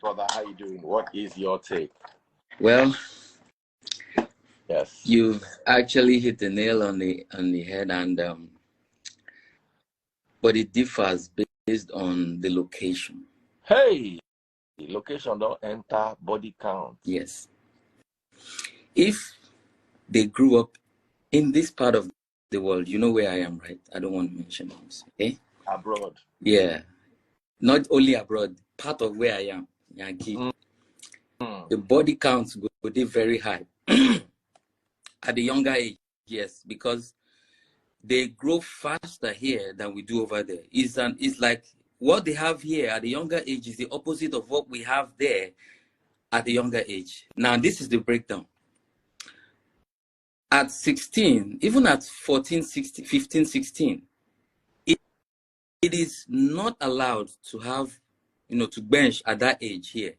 brother. How you doing? What is your take? Well, Yes. you've actually hit the nail on the head, and but it differs based on the location. Hey, location don't enter body count. Yes. If they grew up in this part of the world, you know where I am, right? I don't want to mention names. Okay? Abroad. Yeah. Not only abroad, part of where I am, Yankee. The body counts go be very high at the younger age. Yes, because they grow faster here than we do over there. It's like what they have here at the younger age is the opposite of what we have there at the younger age. Now, this is the breakdown. At 16, even at 14, 16, 15, 16, it is not allowed to have, to bench at that age here.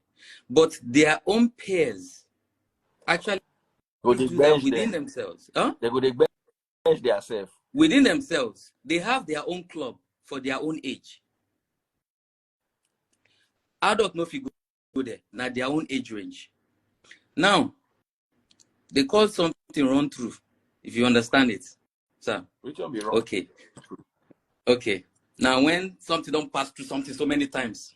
But their own peers actually do that within themselves. Huh? They go they bench themselves. Within themselves, they have their own club for their own age. Adult no fit go there, now their own age range. Now, they call something run through, if you understand it. Sir. Which one be wrong? Okay. Okay. Now, when something don't pass through something so many times,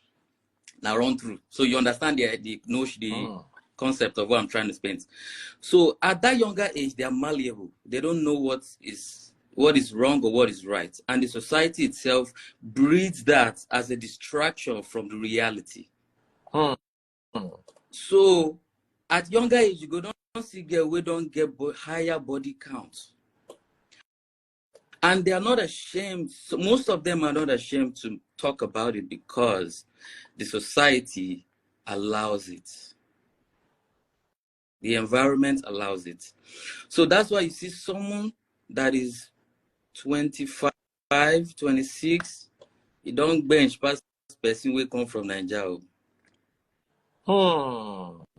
now run through. So you understand the notion, the concept of what I'm trying to explain. So at that younger age, they are malleable. They don't know what is wrong or what is right. And the society itself breeds that as a distraction from the reality. So at younger age, you go don't see girl, we don't get higher body count. And they are not ashamed. So most of them are not ashamed to talk about it because the society allows it. The environment allows it. So that's why you see someone that is 25, 26, you don't bench past person will come from Naija.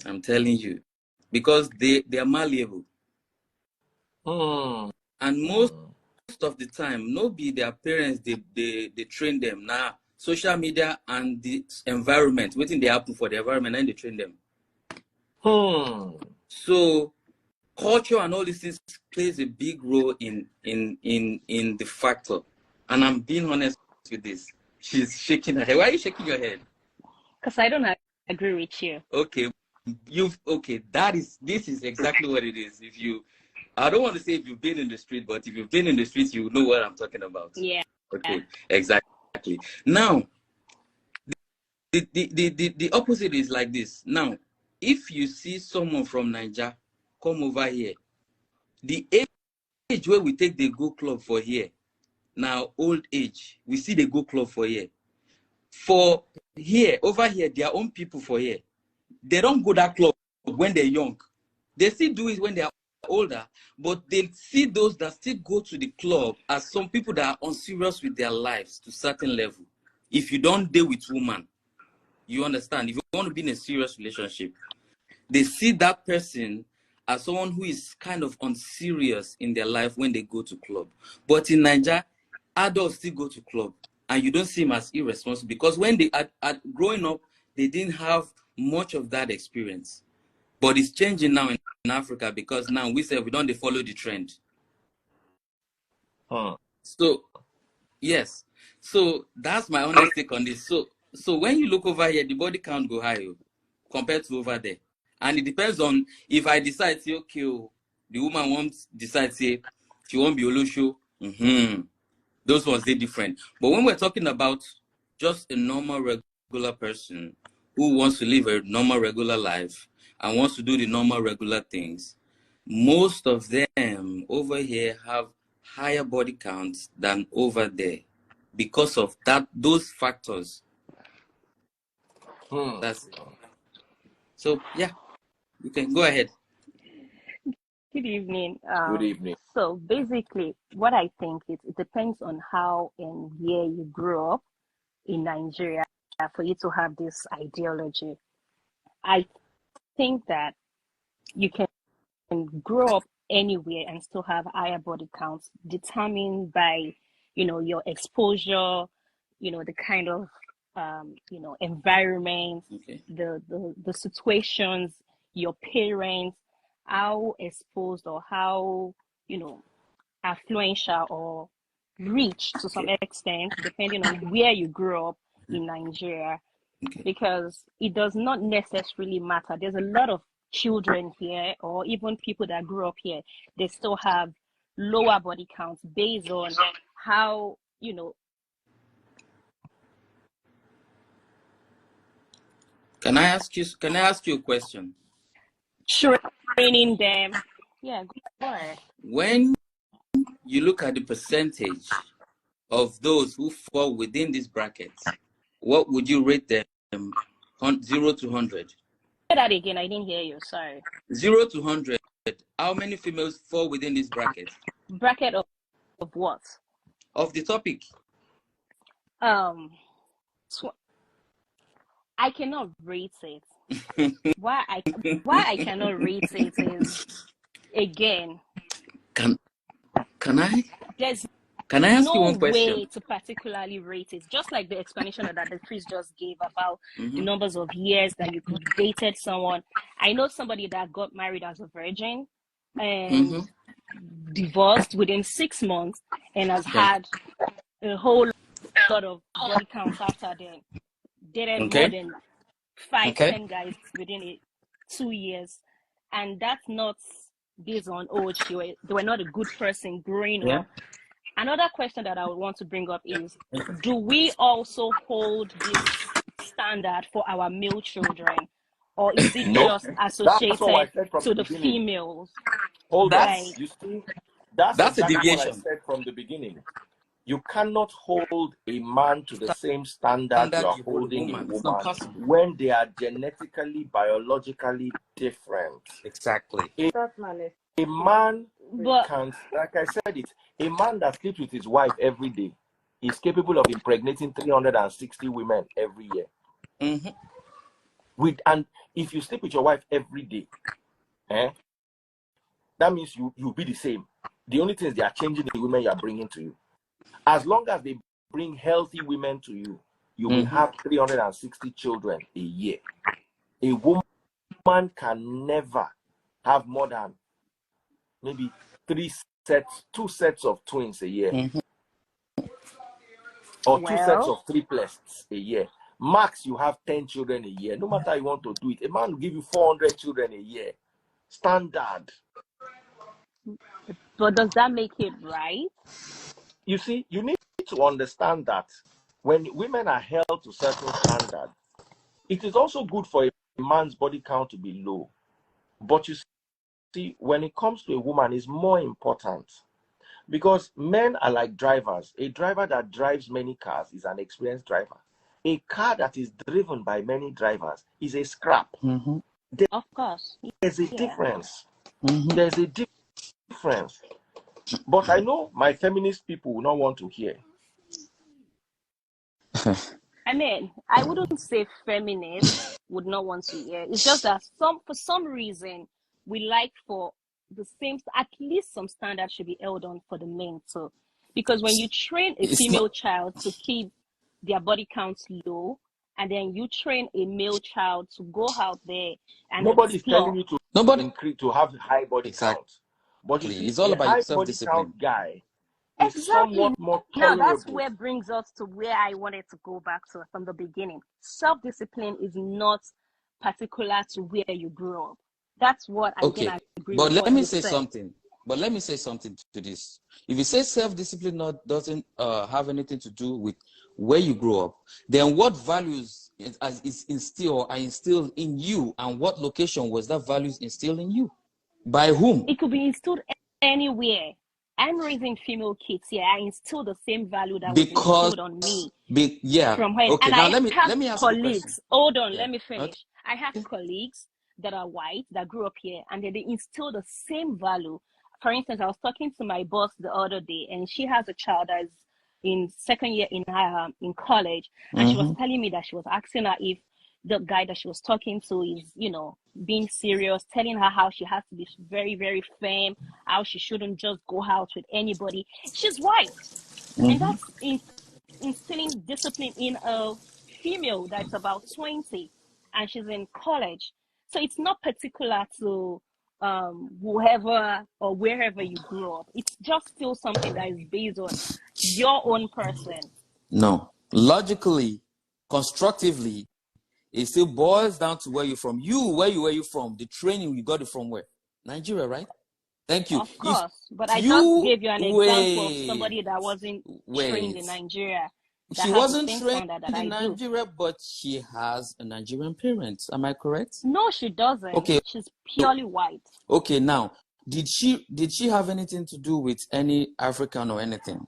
I'm telling you. Because they are malleable. And most of the time, no be their parents, they train them. Now, social media and the environment, waiting they happen for the environment and they train them. So culture and all these things plays a big role in the factor. And I'm being honest with this. She's shaking her head. Why are you shaking your head? Because I don't agree with you. Okay. This is exactly what it is. I don't want to say if you've been in the street, but if you've been in the street, you know what I'm talking about. Yeah. Okay, exactly. Now, the opposite is like this. Now, if you see someone from Naija come over here, the age where we take the go club for here, now old age, we see the go club for here. For here, over here, their own people for here, they don't go that club when they're young. They still do it when they are older, but they see those that still go to the club as some people that are unserious with their lives to a certain level. If you don't deal with woman, you understand, if you want to be in a serious relationship, they see that person as someone who is kind of unserious in their life when they go to club. But in Naija, adults still go to club and you don't see them as irresponsible because when they are growing up, they didn't have much of that experience. But it's changing now in Africa because now we don't follow the trend. So, yes. So that's my honest take on this. So when you look over here, the body count go high compared to over there. And it depends on if I decide, say, okay, the woman wants decide, say, she won't be Olosho. Those ones, they're different. But when we're talking about just a normal, regular person who wants to live a normal, regular life and wants to do the normal, regular things, most of them over here have higher body counts than over there because of those factors. That's it. So, yeah, you can go ahead. Good evening. Good evening. So basically, what I think is it depends on how and where you grew up in Nigeria for you to have this ideology. I think that you can grow up anywhere and still have higher body counts determined by, your exposure, the kind of environment, Okay. the situations, your parents, how exposed or how, affluential or rich to some extent, depending on where you grew up in Nigeria, Okay. because it does not necessarily matter. There's a lot of children here, or even people that grew up here, they still have lower body counts based on how, Can I ask you a question? training them. Yeah, go ahead. When you look at the percentage of those who fall within this bracket, what would you rate them? 0 to 100. Say that again. I didn't hear you. Sorry. 0 to 100. How many females fall within this bracket? Bracket of what? Of the topic. I cannot rate it. Why I cannot rate it is, again, Can I? There's Can I ask you no one question? way to particularly rate it. Just like the explanation that the Chris just gave about Mm-hmm. the numbers of years that you dated someone. I know somebody that got married as a virgin and divorced within 6 months and has had a whole lot of body counts after then. Dated more than 5-10 guys within 2 years, and that's not based on they were not a good person growing up. Another question that I would want to bring up is, do we also hold this standard for our male children, or is it just associated to the females? Hold on. Like, You see, that's a exactly what I deviation. said from the beginning. You cannot hold a man to the same standard you are holding a woman when they are genetically, biologically different. Exactly. A man can, like I said it, a man that sleeps with his wife every day is capable of impregnating 360 women every year. And if you sleep with your wife every day, that means you'll be the same. The only thing is they are changing the women you are bringing to you. As long as they bring healthy women to you, you will have 360 children a year. A woman can never have more than maybe 2 sets of twins a year. Or 2 sets of triplets a year. Max, you have 10 children a year. No matter how you want to do it, a man will give you 400 children a year. Standard. But does that make it right? You see, you need to understand that when women are held to certain standards, it is also good for a man's body count to be low. But you see, when it comes to a woman, it's more important. Because men are like drivers. A driver that drives many cars is an experienced driver. A car that is driven by many drivers is a scrap. Of course. There's a difference. There's a difference. But I know my feminist people will not want to hear. I mean, I wouldn't say feminists would not want to hear. It's just that for some reason, we like for the same, at least some standards should be held on for the men too. Because when you train a female child to keep their body counts low, and then you train a male child to go out there and nobody's explore. telling you to have high body count. But you see, it's all about high self-discipline. body count guy is somewhat more tolerable. Now that's where brings us to where I wanted to go back to from the beginning. Self-discipline is not particular to where you grew up. That's what I can agree with. But let me say something. But let me say something to this. If you say self-discipline doesn't have anything to do with where you grew up, then what values is instilled in you, and what location was that values instilled in you? By whom? It could be instilled anywhere. I'm raising female kids here. I instill the same value that was instilled on me. From when, okay, and now I let me have ask you a question. Hold on, let me finish. Okay. I have colleagues that are white that grew up here, and they instill the same value. For instance, I was talking to my boss the other day, and she has a child that's in second year in college, and she was telling me that she was asking her if the guy that she was talking to is, being serious, telling her how she has to be very, very firm, how she shouldn't just go out with anybody. She's white, and that's instilling discipline in a female that's about 20 and she's in college. So it's not particular to whoever or wherever you grew up. It's just still something that is based on your own person. No. Logically, constructively, it still boils down to where you're from. Where you from? The training, you got it from where? Nigeria, right? Thank you. Of course, but I just You gave you an example of somebody that wasn't trained in Nigeria that She has wasn't the same trained standard that I in do. Nigeria, but she has a Nigerian parent. Am I correct? No, she doesn't. Okay. She's purely white. Okay, now, did she have anything to do with any African or anything?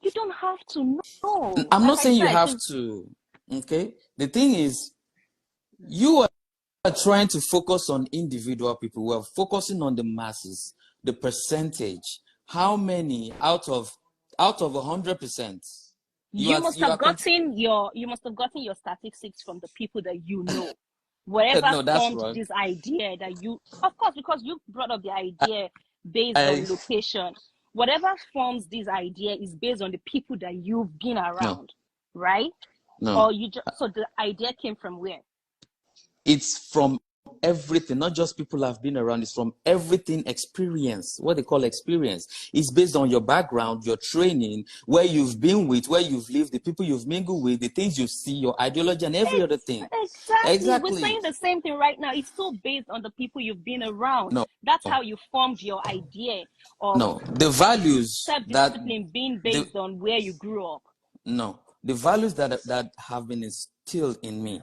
You don't have to know. I'm Like not saying I said, you have to. Okay? The thing is, you are trying to focus on individual people. We're focusing on the masses, the percentage. How many out of 100%? You must have gotten your statistics from the people that you know. Whatever No, that's formed wrong. this idea that you, of course, because you brought up the idea based on location. Whatever forms this idea is based on the people that you've been around, right? No. Or so the idea came from where? It's from everything, not just people have been around. It's from everything experience. What they call experience. It's based on your background, your training, where you've been with, where you've lived, the people you've mingled with, the things you see, your ideology, and every other thing. Exactly. We're saying the same thing right now. It's still based on the people you've been around. No. That's how you formed your idea of the values self-discipline being based on where you grew up. No. The values that have been instilled in me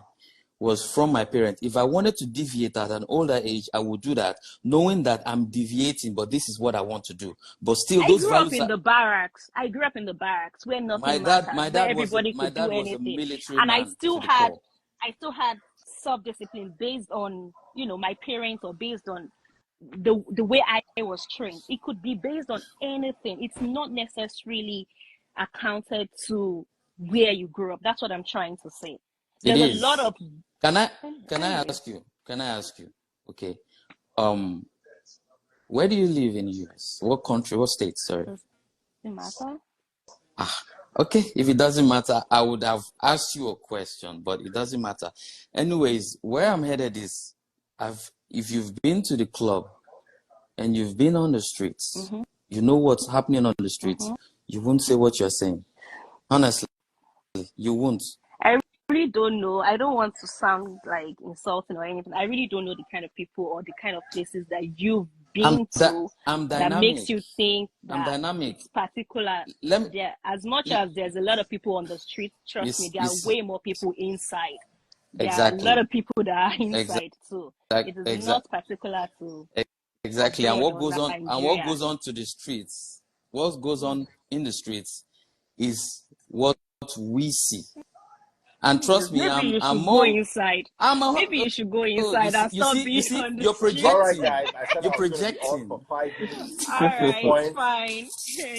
was from my parents. If I wanted to deviate at an older age, I would do that, knowing that I'm deviating, but this is what I want to do. But still, I those grew values up in the barracks. I grew up in the barracks where nothing mattered, where everybody could do anything. And I still had self-discipline based on, my parents, or based on the way I was trained. It could be based on anything. It's not necessarily accounted to where you grew up. That's what I'm trying to say. There's a lot of. Can I ask you? Okay. Where do you live in the US? What country? What state? Sorry. Does it matter? Okay. If it doesn't matter, I would have asked you a question, but it doesn't matter. Anyways, where I'm headed is, if you've been to the club and you've been on the streets, you know what's happening on the streets. You won't say what you're saying. Honestly, you won't. I really don't know. I don't want to sound like insulting or anything. I really don't know the kind of people or the kind of places that you've been to that makes you think that it's particular. As much as there's a lot of people on the street, trust me, there are way more people inside. There are a lot of people that are inside too. It is not particular to. Exactly. And what goes on to the streets, what goes on in the streets is what we see. And trust me, maybe you should go inside. Maybe you should go inside and stop being on the you're street. projecting. All right, guys. I said you're I was projecting. going to be on for 5 minutes. All right, fine.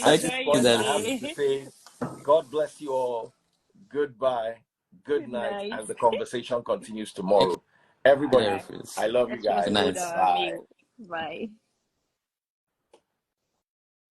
At this point, I have to say, God bless you all. Goodbye. Good night. And the conversation continues tomorrow. Everybody, I love you guys. Good night. Bye.